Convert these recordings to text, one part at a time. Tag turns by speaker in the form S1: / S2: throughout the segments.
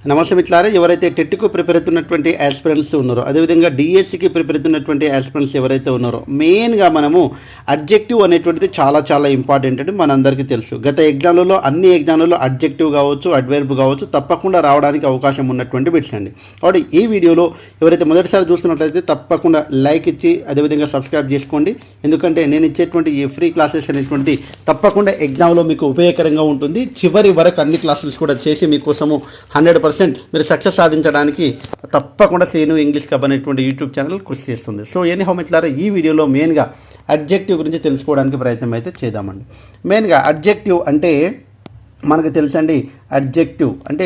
S1: నమస్తే మిత్రులారా, ఎవరైతే టెట్కు ప్రిపేర్ అవుతున్నటువంటి ఆస్పిరెంట్స్ ఉన్నారో, అదేవిధంగా డిఎస్సికి ప్రిపేర్ అవుతున్నటువంటి ఆస్పిరెంట్స్ ఎవరైతే ఉన్నారో, మెయిన్గా మనము అడ్జెక్టివ్ అనేటువంటిది చాలా ఇంపార్టెంట్ అని మనందరికీ తెలుసు. గత ఎగ్జామ్లలో అన్ని ఎగ్జామ్లలో అడ్జెక్టివ్ కావచ్చు, అడ్వర్బ్ కావచ్చు తప్పకుండా రావడానికి అవకాశం ఉన్నటువంటి బిట్స్ అండి. కాబట్టి ఈ వీడియోలో ఎవరైతే మొదటిసారి చూస్తున్నట్లయితే తప్పకుండా లైక్ ఇచ్చి అదేవిధంగా సబ్స్క్రైబ్ చేసుకోండి. ఎందుకంటే నేను ఇచ్చేటువంటి ఈ ఫ్రీ క్లాసెస్ అనేటువంటి తప్పకుండా ఎగ్జామ్లో మీకు ఉపయోగకరంగా ఉంటుంది. చివరి వరకు అన్ని క్లాసెస్ కూడా చేసి మీకోసము 100% మీరు సక్సెస్ సాధించడానికి తప్పకుండా సేను ఇంగ్లీష్ క్లబ్ అనేటువంటి యూట్యూబ్ ఛానల్ కృషి చేస్తుంది. సో ఎనీహౌ మిత్రులారా, ఈ వీడియోలో మెయిన్గా అడ్జెక్టివ్ గురించి తెలుసుకోవడానికి ప్రయత్నం అయితే చేద్దామండి. మెయిన్గా అడ్జెక్టివ్ అంటే మనకు తెలుసండి. అడ్జెక్టివ్ అంటే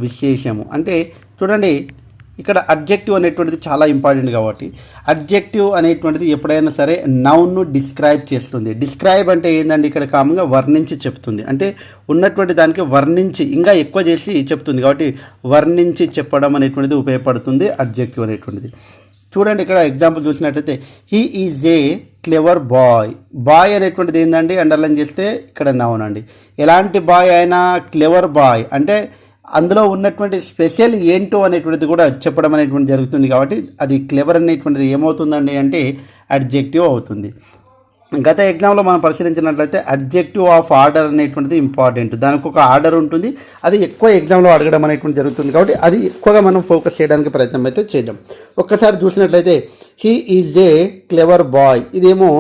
S1: విశేషము అంటే చూడండి, ఇక్కడ అడ్జెక్టివ్ అనేటువంటిది చాలా ఇంపార్టెంట్. కాబట్టి అడ్జెక్టివ్ అనేటువంటిది ఎప్పుడైనా సరే నౌన్ను డిస్క్రైబ్ చేస్తుంది. డిస్క్రైబ్ అంటే ఏంటంటే ఇక్కడ కామన్గా వర్ణించి చెప్తుంది. అంటే ఉన్నటువంటి దానికి వర్ణించి ఇంకా ఎక్కువ చేసి చెప్తుంది. కాబట్టి వర్ణించి చెప్పడం అనేటువంటిది ఉపయోగపడుతుంది అడ్జెక్టివ్ అనేటువంటిది. చూడండి, ఇక్కడ ఎగ్జాంపుల్ చూసినట్లయితే he is a clever boy అనేటువంటిది ఏంటండి, అండర్లైన్ చేస్తే ఇక్కడ నౌన్ అండి. ఎలాంటి బాయ్ అయినా క్లెవర్ బాయ్ అంటే అందులో ఉన్నటువంటి స్పెషల్ ఏంటో అనేటువంటిది కూడా చెప్పడం అనేటువంటి జరుగుతుంది. కాబట్టి అది క్లెవర్ అనేటువంటిది ఏమవుతుందండి అంటే అడ్జెక్టివ్ అవుతుంది. గత ఎగ్జామ్లో మనం పరిశీలించినట్లయితే అడ్జెక్టివ్ ఆఫ్ ఆర్డర్ అనేటువంటిది ఇంపార్టెంట్. దానికి ఒక ఆర్డర్ ఉంటుంది, అది ఎక్కువ ఎగ్జామ్లో అడగడం అనేటువంటి జరుగుతుంది. కాబట్టి అది ఎక్కువగా మనం ఫోకస్ చేయడానికి ప్రయత్నం అయితే చేద్దాం. ఒక్కసారి చూసినట్లయితే he is a clever boy, ఇదేమో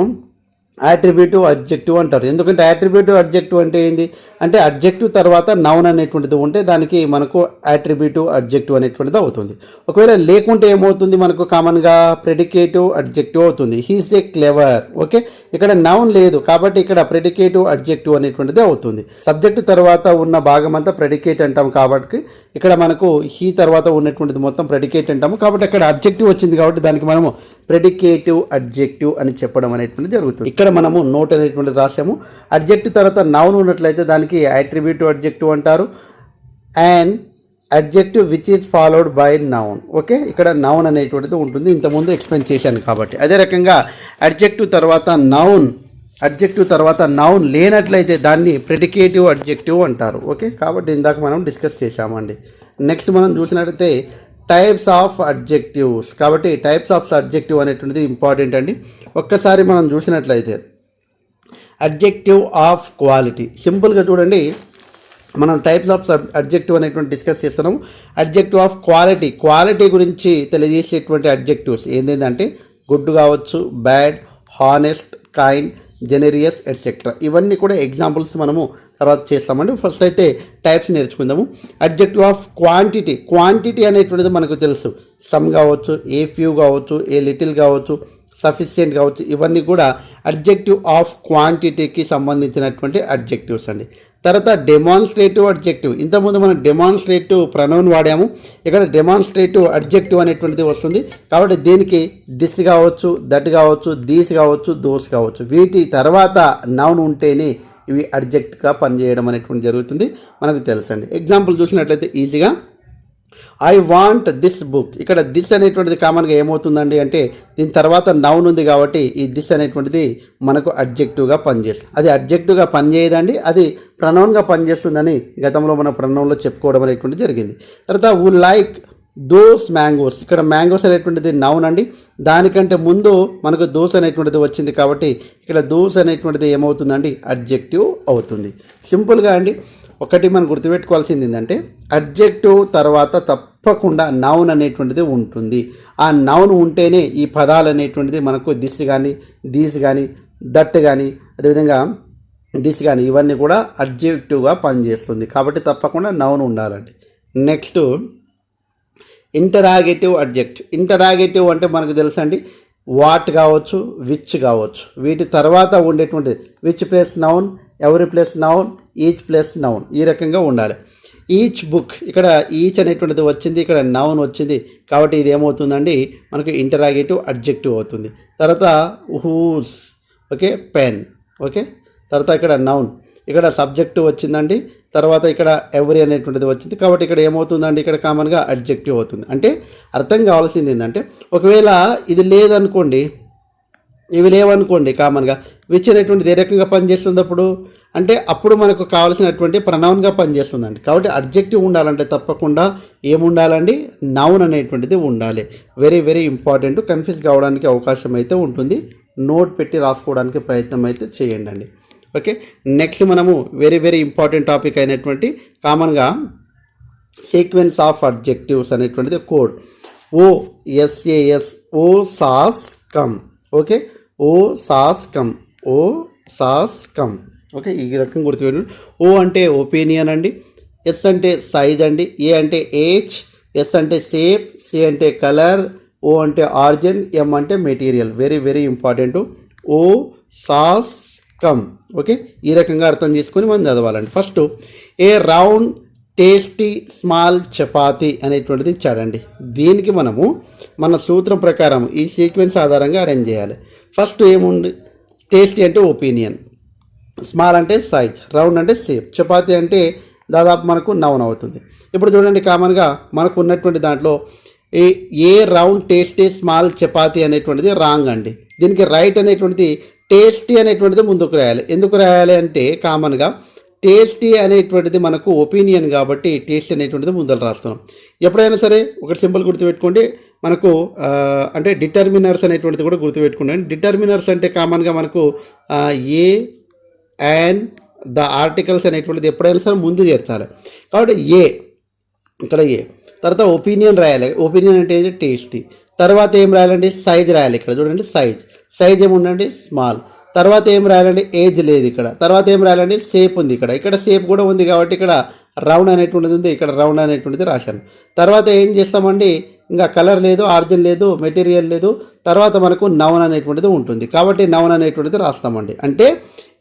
S1: యాట్రిబ్యూటివ్ అడ్జెక్టివ్ అంటారు. ఎందుకంటే యాట్రిబ్యూటివ్ అడ్జెక్టివ్ అంటే ఏంది అంటే అడ్జెక్టివ్ తర్వాత నౌన్ అనేటువంటిది ఉంటే దానికి మనకు యాట్రిబ్యూటివ్ అడ్జెక్టివ్ అనేటువంటిది అవుతుంది. ఒకవేళ లేకుంటే ఏమవుతుంది, మనకు కామన్గా ప్రెడికేటివ్ అడ్జెక్టివ్ అవుతుంది. హీస్ ఏ క్లెవర్. ఓకే, ఇక్కడ నౌన్ లేదు కాబట్టి ఇక్కడ ప్రెడికేటివ్ అడ్జెక్టివ్ అనేటువంటిది అవుతుంది. సబ్జెక్టు తర్వాత ఉన్న భాగం అంతా ప్రెడికేట్ అంటాం కాబట్టి ఇక్కడ మనకు హీ తర్వాత ఉన్నటువంటిది మొత్తం ప్రెడికేట్ అంటాము. కాబట్టి అక్కడ అడ్జెక్టివ్ వచ్చింది కాబట్టి దానికి మనము ప్రెడికేటివ్ అడ్జెక్టివ్ అని చెప్పడం అనేటువంటిది జరుగుతుంది. ఇక్కడ మనము నోట్ అనేటువంటిది రాసాము. అడ్జెక్టివ్ తర్వాత నౌన్ ఉన్నట్లయితే దానికి అట్రిబ్యూటివ్ అడ్జెక్టివ్ అంటారు. And adjective which is followed by noun. Okay, ఇక్కడ నౌన్ అనేటువంటిది ఉంటుంది. ఇంతకుముందు ఎక్స్ప్లెయిన్ చేశాను కాబట్టి. అదే రకంగా అడ్జెక్టివ్ తర్వాత నౌన్ లేనట్లయితే దాన్ని ప్రెడికేటివ్ అడ్జెక్టివ్ అంటారు. ఓకే, కాబట్టి ఇందాక మనం డిస్కస్ చేశామండి. నెక్స్ట్ మనం చూసినట్లయితే టైప్స్ ఆఫ్ అడ్జెక్టివ్స్. కాబట్టి టైప్స్ ఆఫ్ అడ్జెక్టివ్ అనేటువంటిది ఇంపార్టెంట్ అండి. ఒక్కసారి మనం చూసినట్లయితే అడ్జెక్టివ్ ఆఫ్ క్వాలిటీ. సింపుల్గా చూడండి, మనం టైప్స్ ఆఫ్ అడ్జెక్టివ్ అనేటువంటి డిస్కస్ చేస్తున్నాము. అడ్జెక్టివ్ ఆఫ్ క్వాలిటీ గురించి తెలియజేసేటువంటి అడ్జెక్టివ్స్ ఏంటంటే గుడ్ కావచ్చు, బ్యాడ్, హానెస్ట్, కైండ్, జెనరియస్ ఎట్సెట్రా. ఇవన్నీ కూడా ఎగ్జాంపుల్స్ మనము తర్వాత చేస్తామండి. ఫస్ట్ అయితే టైప్స్ నేర్చుకుందాము. అడ్జెక్టివ్ ఆఫ్ క్వాంటిటీ అనేటువంటిది మనకు తెలుసు. సమ్ కావచ్చు, ఏ ఫ్యూ కావచ్చు, ఏ లిటిల్ కావచ్చు, సఫిషియెంట్ కావచ్చు. ఇవన్నీ కూడా అడ్జెక్టివ్ ఆఫ్ క్వాంటిటీకి సంబంధించినటువంటి అడ్జెక్టివ్స్ అండి. తర్వాత డెమాన్స్ట్రేటివ్ అడ్జెక్టివ్. ఇంతకుముందు మనం డెమాన్స్ట్రేటివ్ ప్రొనౌన్ వాడాము, ఇక్కడ డెమాన్స్ట్రేటివ్ అడ్జెక్టివ్ అనేటువంటిది వస్తుంది. కాబట్టి దీనికి దిస్ కావచ్చు, దట్ కావచ్చు, దీస్ కావచ్చు, దోస్ కావచ్చు. వీటి తర్వాత నౌన్ ఉంటేనే ఇవి అడ్జెక్ట్గా పనిచేయడం అనేటువంటి జరుగుతుంది, మనకు తెలుసండి. ఎగ్జాంపుల్ చూసినట్లయితే ఈజీగా ఐ వాంట్ దిస్ బుక్. ఇక్కడ దిస్ అనేటువంటిది కామన్గా ఏమవుతుందండి అంటే దీని తర్వాత నౌన్ ఉంది కాబట్టి ఈ దిస్ అనేటువంటిది మనకు అడ్జెక్టివ్గా పనిచేస్తుంది. అది అడ్జెక్టివ్గా పనిచేయదండి, అది ప్రొనౌన్గా పనిచేస్తుందని గతంలో మన ప్రొనౌన్లో చెప్పుకోవడం అనేటువంటిది జరిగింది. తర్వాత వు లైక్ దోస్ మ్యాంగోస్. ఇక్కడ మ్యాంగోస్ అనేటువంటిది నౌన్ అండి. దానికంటే ముందు మనకు దోస్ అనేటువంటిది వచ్చింది కాబట్టి ఇక్కడ దోస్ అనేటువంటిది ఏమవుతుందండి అడ్జెక్టివ్ అవుతుంది. సింపుల్గా అండి, ఒకటి మనం గుర్తుపెట్టుకోవాల్సింది ఏంటంటే అడ్జెక్టివ్ తర్వాత తప్పకుండా నౌన్ అనేటువంటిది ఉంటుంది. ఆ నౌన్ ఉంటేనే ఈ పదాలు అనేటువంటిది మనకు దిస్ కానీ, దీస్ కానీ, దట్ కానీ, అదేవిధంగా దిస్ కానీ ఇవన్నీ కూడా అడ్జెక్టివ్గా పనిచేస్తుంది. కాబట్టి తప్పకుండా నౌన్ ఉండాలండి. నెక్స్ట్ ఇంటరాగేటివ్ అంటే మనకు తెలుసండి, వాట్ కావచ్చు, విచ్ కావచ్చు. వీటి తర్వాత ఉండేటువంటి విచ్ ప్లస్ నౌన్, ఎవరి plus noun, each plus noun, ఈ రకంగా ఉండాలి. ఈచ్ బుక్, ఇక్కడ ఈచ్ అనేటువంటిది వచ్చింది, ఇక్కడ నౌన్ వచ్చింది కాబట్టి ఇది ఏమవుతుందండి మనకు ఇంటరాగేటివ్ అడ్జెక్టివ్ అవుతుంది. తర్వాత హూస్, ఓకే, పెన్, ఓకే. తర్వాత ఇక్కడ నౌన్, ఇక్కడ సబ్జెక్టు వచ్చిందండి. తర్వాత ఇక్కడ ఎవరి అనేటువంటిది వచ్చింది కాబట్టి ఇక్కడ ఏమవుతుందండి ఇక్కడ కామన్గా అడ్జెక్టివ్ అవుతుంది. అంటే అర్థం కావాల్సింది ఏంటంటే ఒకవేళ ఇది లేదనుకోండి, ఇవి లేవనుకోండి కామన్గా విచ్ అనేటువంటిది ఏ రకంగా పనిచేస్తుంది అప్పుడు అంటే అప్పుడు మనకు కావాల్సినటువంటి ప్రనౌన్గా పనిచేస్తుందండి. కాబట్టి అడ్జెక్టివ్ ఉండాలంటే తప్పకుండా ఏముండాలండి, నౌన్ అనేటువంటిది ఉండాలి. Very very important. కన్ఫ్యూజ్ కావడానికి అవకాశం అయితే ఉంటుంది. నోట్ పెట్టి రాసుకోవడానికి ప్రయత్నం అయితే చేయండి అండి. ఓకే, నెక్స్ట్ మనము వెరీ వెరీ ఇంపార్టెంట్ టాపిక్ అయినటువంటి కామన్గా సీక్వెన్స్ ఆఫ్ అడ్జెక్టివ్స్ అనేటువంటిది కోడ్ OSAS ఓ సాస్ కమ్. ఓకే, ఓ సాస్ కమ్, ఓ సాస్ కమ్. ఓకే, ఈ రకం గుర్తుపెట్టండి. ఓ అంటే ఒపీనియన్ అండి, ఎస్ అంటే సైజ్ అండి, ఏ అంటే ఏజ్, ఎస్ అంటే షేప్, సి అంటే కలర్, ఓ అంటే ఆరిజిన్, ఎం అంటే మెటీరియల్. Very very important. ఓ సాస్ కమ్. ఓకే, ఈ రకంగా అర్థం చేసుకొని మనం చదవాలండి. First a round tasty small chapati అనేటువంటిది ఇచ్చాడండి. దీనికి మనము మన సూత్రం ప్రకారం ఈ సీక్వెన్స్ ఆధారంగా అరేంజ్ చేయాలి. ఫస్ట్ ఏముంది, టేస్టీ అంటే ఒపీనియన్, స్మాల్ అంటే సైజ్, రౌండ్ అంటే షేప్, చపాతీ అంటే దాదాపు మనకు నౌన్ అవుతుంది. ఇప్పుడు చూడండి కామన్గా మనకు ఉన్నటువంటి దాంట్లో ఏ రౌండ్ టేస్టీ స్మాల్ చపాతీ అనేటువంటిది రాంగ్ అండి. దీనికి రైట్ అనేటువంటిది టేస్టీ అనేటువంటిది ముందుకు రాయాలి. ఎందుకు రాయాలి అంటే కామన్గా టేస్టీ అనేటువంటిది మనకు ఒపీనియన్ కాబట్టి టేస్ట్ అనేటువంటిది ముందర రాస్తున్నాం. ఎప్పుడైనా సరే ఒకటి సింపుల్ గుర్తుపెట్టుకోండి, మనకు అంటే డిటర్మినర్స్ అనేటువంటిది కూడా గుర్తుపెట్టుకోండి. డిటర్మినర్స్ అంటే కామన్గా మనకు ఏ అండ్ ద ఆర్టికల్స్ అనేటువంటిది ఎప్పుడైనా సరే ముందు చేర్చాలి. కాబట్టి ఏ, ఇక్కడ ఏ, తర్వాత ఒపీనియన్ రాయాలి. ఒపీనియన్ అంటే టేస్టీ. తర్వాత ఏం రాయాలండి, సైజ్ రాయాలి. ఇక్కడ చూడండి సైజ్, సైజ్ ఏముండండి స్మాల్. తర్వాత ఏం రాయాలండి, ఏజ్ లేదు ఇక్కడ. తర్వాత ఏం రాయాలండి, షేప్ ఉంది. ఇక్కడ షేప్ కూడా ఉంది కాబట్టి ఇక్కడ రౌండ్ అనేటువంటిది ఉంది, ఇక్కడ రౌండ్ అనేటువంటిది రాశాను. తర్వాత ఏం చేస్తామండి, ఇంకా కలర్ లేదు, ఆరిజిన్ లేదు, మెటీరియల్ లేదు. తర్వాత మనకు నౌన్ అనేటువంటిది ఉంటుంది కాబట్టి నౌన్ అనేటువంటిది రాస్తామండి. అంటే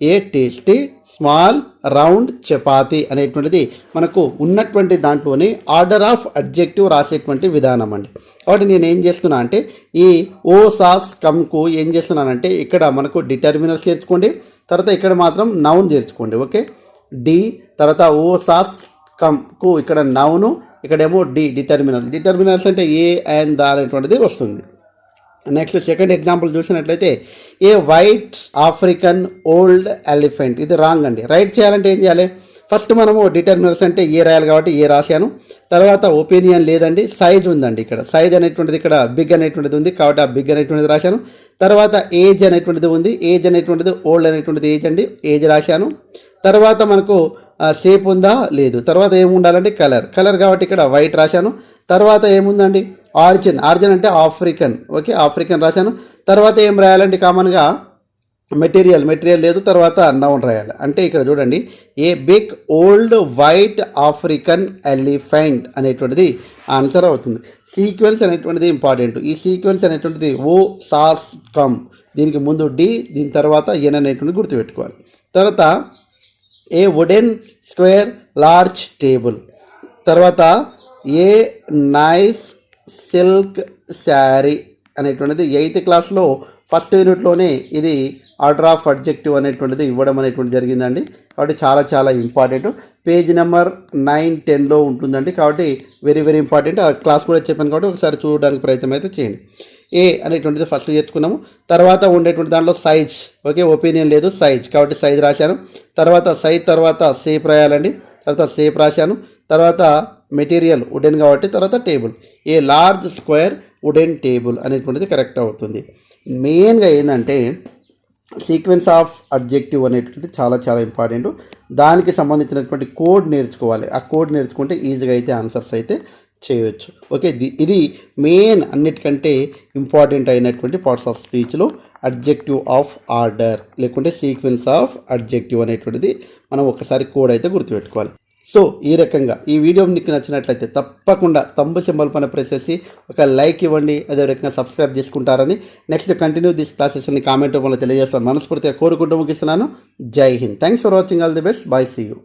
S1: ఏ టేస్టీ స్మాల్ రౌండ్ చపాతీ అనేటువంటిది మనకు ఉన్నటువంటి దాంట్లోనే ఆర్డర్ ఆఫ్ అడ్జెక్టివ్ రాసేటువంటి విధానం అండి. కాబట్టి నేను ఏం చేస్తున్నా అంటే ఈ ఓ సాస్ కమ్కు ఏం చేస్తున్నానంటే ఇక్కడ మనకు డిటర్మినర్స్ చేర్చుకోండి, తర్వాత ఇక్కడ మాత్రం నౌన్ చేర్చుకోండి. ఓకే, డి, తర్వాత ఓ సాస్ కమ్కు ఇక్కడ నౌను, ఇక్కడేమో డిటర్మినర్స్. డిటర్మినర్స్ అంటే ఏ అండ్ ద అనేటువంటిది వస్తుంది. నెక్స్ట్ సెకండ్ ఎగ్జాంపుల్ చూసినట్లయితే ఏ వైట్ ఆఫ్రికన్ ఓల్డ్ ఎలిఫెంట్. ఇది రాంగ్ అండి. రైట్ చేయాలంటే ఏం చేయాలి, ఫస్ట్ మనము డిటర్మినర్స్ అంటే ఏ రాయాలి కాబట్టి ఏ రాశాను. తర్వాత ఒపీనియన్ లేదండి, సైజ్ ఉందండి. ఇక్కడ సైజ్ అనేటువంటిది ఇక్కడ బిగ్ అనేటువంటిది ఉంది కాబట్టి ఆ బిగ్ అనేటువంటిది రాశాను. తర్వాత ఏజ్ అనేటువంటిది ఉంది, ఏజ్ అనేటువంటిది ఓల్డ్ అనేటువంటిది ఏజ్ అండి, ఏజ్ రాశాను. తర్వాత మనకు షేప్ ఉందా లేదు. తర్వాత ఏముండాలంటే కలర్, కలర్ కాబట్టి ఇక్కడ వైట్ రాశాను. తర్వాత ఏముందండి ఆరిజిన్, ఆరిజిన్ అంటే ఆఫ్రికన్. ఓకే, ఆఫ్రికన్ రాశాను. తర్వాత ఏం రాయాలంటే కామన్గా మెటీరియల్, మెటీరియల్ లేదు. తర్వాత నౌన్ రాయాలి. అంటే ఇక్కడ చూడండి a big old white African elephant అనేటువంటిది ఆన్సర్ అవుతుంది. సీక్వెన్స్ అనేటువంటిది ఇంపార్టెంట్. ఈ సీక్వెన్స్ అనేటువంటిది ఓ సాస్ కమ్, దీనికి ముందు డి, దీని తర్వాత ఎన్ అనేటువంటిది గుర్తుపెట్టుకోవాలి. తర్వాత ఏ వుడెన్ స్క్వేర్ లార్జ్ టేబుల్, తర్వాత ఏ నైస్ సిల్క్ శారీ అనేటువంటిది 8th క్లాస్లో ఫస్ట్ యూనిట్లోనే ఇది ఆర్డర్ ఆఫ్ అడ్జెక్టివ్ అనేటువంటిది ఇవ్వడం అనేటువంటిది జరిగిందండి. కాబట్టి చాలా చాలా ఇంపార్టెంట్. పేజ్ నెంబర్ 9, 10లో ఉంటుందండి. కాబట్టి వెరీ వెరీ ఇంపార్టెంట్. ఆ క్లాస్ కూడా చెప్పాను కాబట్టి ఒకసారి చూడడానికి ప్రయత్నం అయితే చేయండి. ఏ అనేటువంటిది ఫస్ట్ చేర్చుకున్నాము. తర్వాత ఉండేటువంటి దాంట్లో సైజ్, ఓకే, ఒపీనియన్ లేదు, సైజ్ కాబట్టి సైజ్ రాశాను. తర్వాత సైజ్ తర్వాత షేప్ రాయాలండి. తర్వాత షేప్ రాశాను. తర్వాత మెటీరియల్ వుడెన్ కాబట్టి తర్వాత table, a large square wooden table అనేటువంటిది కరెక్ట్ అవుతుంది. మెయిన్గా ఏంటంటే సీక్వెన్స్ ఆఫ్ అడ్జెక్టివ్ అనేటువంటిది చాలా చాలా ఇంపార్టెంట్. దానికి సంబంధించినటువంటి కోడ్ నేర్చుకోవాలి. ఆ కోడ్ నేర్చుకుంటే ఈజీగా అయితే ఆన్సర్స్ అయితే చేయవచ్చు. ఓకే, ఇది మెయిన్ అన్నిటికంటే ఇంపార్టెంట్ అయినటువంటి పార్ట్స్ ఆఫ్ స్పీచ్లో అడ్జెక్టివ్ ఆఫ్ ఆర్డర్ లేకుంటే సీక్వెన్స్ ఆఫ్ అడ్జెక్టివ్ అనేటువంటిది మనం ఒకసారి కోడ్ అయితే గుర్తుపెట్టుకోవాలి. సో ఈ రకంగా ఈ వీడియో మీకు నచ్చినట్లయితే తప్పకుండా తంబు సింబల్ పైన ప్రెస్ చేసి ఒక లైక్ ఇవ్వండి. అదే రకంగా సబ్స్క్రైబ్ చేసుకుంటారని, నెక్స్ట్ కంటిన్యూ దిస్ క్లాసెస్ అని కామెంట్ రూపంలో తెలియజేస్తాను మనస్ఫూర్తిగా కోరుకుంటూ ముగిస్తున్నాను. జై హింద్. Thanks for watching. All the best. Bye. See you.